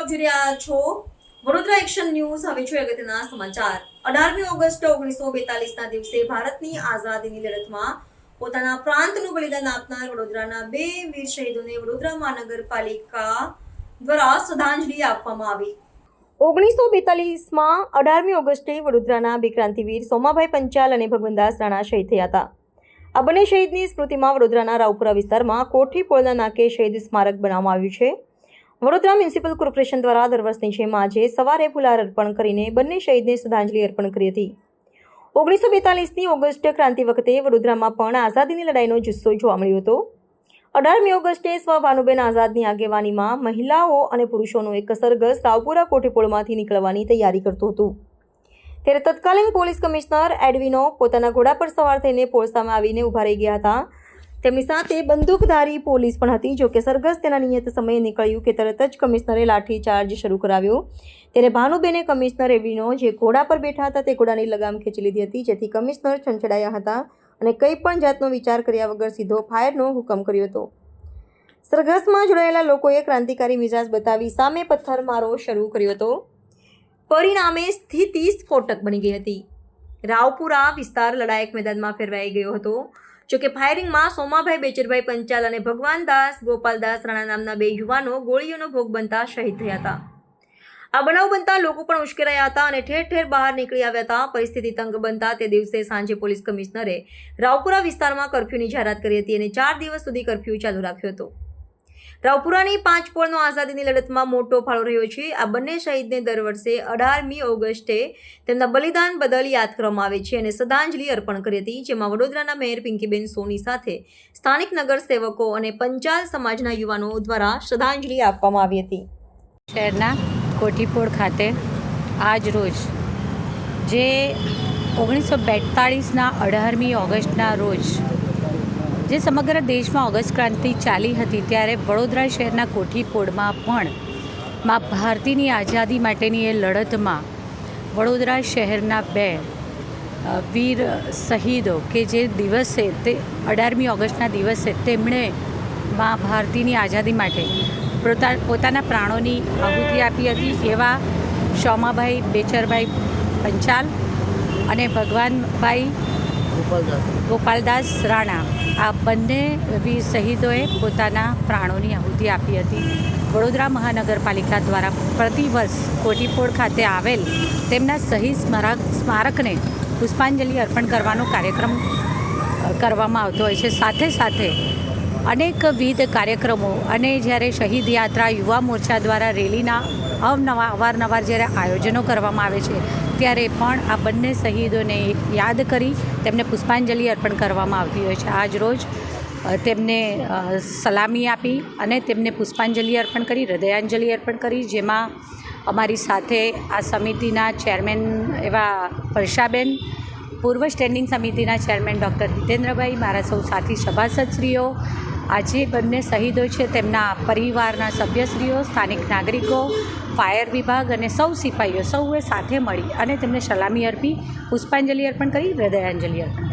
આપ જોઈ રહ્યા છો વડોદરા એક્શન ન્યૂઝ। હવે જોઈએ અગત્યના સમાચાર। 18મી ઓગસ્ટ 1942ના દિવસે ભારતની આઝાદીની લડતમાં પોતાના પ્રાંતનું બલિદાન આપનાર વડોદરાના બે વીર શહીદોને વડોદરા મહાનગરપાલિકા દ્વારા શ્રદ્ધાંજલિ આપવામાં આવી। 1942માં 18મી ઓગસ્ટે વડોદરાના બે ક્રાંતિવીર સોમાભાઈ પંચાલ અને ભગવનદાસ રાણા શહીદ થયા હતા। આ બંને શહીદની સ્મૃતિમાં વડોદરાના રાવપુરા વિસ્તારમાં કોઠી પોળના નાકે શહીદ સ્મારક બનાવવામાં આવ્યું છે। વડોદરા મ્યુનિસિપલ કોર્પોરેશન દ્વારા દર વર્ષની જેમ આજે સવારે ફુલહાર અર્પણ કરીને બંને શહીદને શ્રદ્ધાંજલિ અર્પણ કરી હતી। 1942ની ઓગસ્ટ ક્રાંતિ વખતે વડોદરામાં પણ આઝાદીની લડાઈનો જુસ્સો જોવા મળ્યો હતો। 18મી ઓગસ્ટે સ્વ ભાનુબેન આઝાદની આગેવાનીમાં મહિલાઓ અને પુરુષોનું એક સરઘસ રાવપુરા કોઠીપોળમાંથી નીકળવાની તૈયારી કરતું હતું। ત્યારે તત્કાલીન પોલીસ કમિશનર એડવિનો પોતાના ઘોડા પર સવાર થઈને પોળ સામે આવીને ઊભા રહી ગયા હતા। તેમની સાથે બંદૂકધારી પોલીસ પણ હતી। જો કે સરઘસ તેના નિયત સમયે નીકળ્યું કે તરત જ કમિશનરે લાઠીચાર્જ શરૂ કરાવ્યો। ત્યારે ભાનુબેને કમિશનર એડવિનો જે ઘોડા પર બેઠા હતા તે ઘોડાની લગામ ખેંચી લીધી હતી, જેથી કમિશનર છંછેડાયા હતા અને કંઈ પણ જાતનો વિચાર કર્યા વગર સીધો ફાયરનો હુકમ કર્યો હતો। સરઘસમાં જોડાયેલા લોકોએ ક્રાંતિકારી મિજાજ બતાવી સામે પથ્થરમારો શરૂ કર્યો હતો। પરિણામે સ્થિતિ સ્ફોટક બની ગઈ હતી। રાવપુરા વિસ્તાર લડાયક મેદાનમાં ફેરવાઈ ગયો હતો। જોકે ફાયરિંગમાં સોમાભાઈ બેચરભાઈ પંચાલ અને ભગવાનદાસ ગોપાલદાસ રાણા નામના બે યુવાનો ગોળીઓનો ભોગ બનતા શહીદ થયા હતા। આ બનાવ બનતા લોકો પણ ઉશ્કેરાયા હતા અને ઠેર ઠેર બહાર નીકળી આવ્યા હતા। પરિસ્થિતિ તંગ બનતા તે દિવસે સાંજે પોલીસ કમિશનરે રાવપુરા વિસ્તારમાં કર્ફ્યુની જાહેરાત કરી હતી અને 4 દિવસ સુધી કર્ફ્યુ ચાલુ રાખ્યો હતો। રાવપુરાની પાંચપોળનો આઝાદીની લડતમાં મોટો ફાળો રહ્યો છે। આ બંને શહીદને દર વર્ષે 18મી ઓગસ્ટે તેમના બલિદાન બદલ યાદ કરવામાં આવે છે અને શ્રદ્ધાંજલિ અર્પણ કરી હતી, જેમાં વડોદરાના મેયર પિંકીબેન સોની સાથે સ્થાનિક નગર સેવકો અને પંચાલ સમાજના યુવાનો દ્વારા શ્રદ્ધાંજલિ આપવામાં આવી હતી। શહેરના કોઠીપોળ ખાતે આજ રોજ જે 1942ના 18મી ઓગસ્ટના રોજ જે સમગ્ર દેશમાં ઓગસ્ટ ક્રાંતિ ચાલી હતી, ત્યારે વડોદરા શહેરના કોઠીપોળમાં પણ મા ભારતીની આઝાદી માટેની એ લડતમાં વડોદરા શહેરના બે વીર શહીદો કે જે દિવસે તે 18મી ઓગસ્ટના દિવસે તેમણે મા ભારતીની આઝાદી માટે પોતાના પ્રાણોની આહુતિ આપી હતી, એવા સોમાભાઈ બેચરભાઈ પંચાલ અને ભગવાનભાઈ ગોપાલદાસ રાણા આ બંને વીર શહીદોએ પોતાના પ્રાણોની આહુતિ આપી હતી। વડોદરા મહાનગરપાલિકા દ્વારા પ્રતિવર્ષ કોઠીપોળ ખાતે આવેલ તેમના શહીદ સ્મારકને પુષ્પાંજલિ અર્પણ કરવાનો કાર્યક્રમ કરવામાં આવતો હોય છે। સાથે સાથે અનેકવિધ કાર્યક્રમો અને જ્યારે શહીદ યાત્રા યુવા મોરચા દ્વારા રેલીના અવારનવાર જ્યારે આયોજનો કરવામાં આવે છે, ત્યારે પણ આ બંને શહીદોને યાદ કરી તેમને પુષ્પાંજલિ અર્પણ કરવામાં આવતી હોય છે। આજ રોજ તેમને સલામી આપી અને તેમને પુષ્પાંજલિ અર્પણ કરી, હૃદયાંજલિ અર્પણ કરી, જેમાં અમારી સાથે આ સમિતિના ચેરમેન એવા વર્ષાબેન, પૂર્વ સ્ટેન્ડિંગ સમિતિના ચેરમેન ડૉક્ટર હિતેન્દ્રભાઈ, મારા સૌ સાથી સભાસદશ્રીઓ, આજે બંને શહીદો છે તેમના પરિવારના સભ્યશ્રીઓ, સ્થાનિક નાગરિકો, ફાયર વિભાગ અને સૌ સિપાહીઓ સૌએ સાથે મળી અને તેમને સલામી અર્પી, પુષ્પાંજલિ અર્પણ કરી, હૃદયાંજલિ અર્પણ કરી।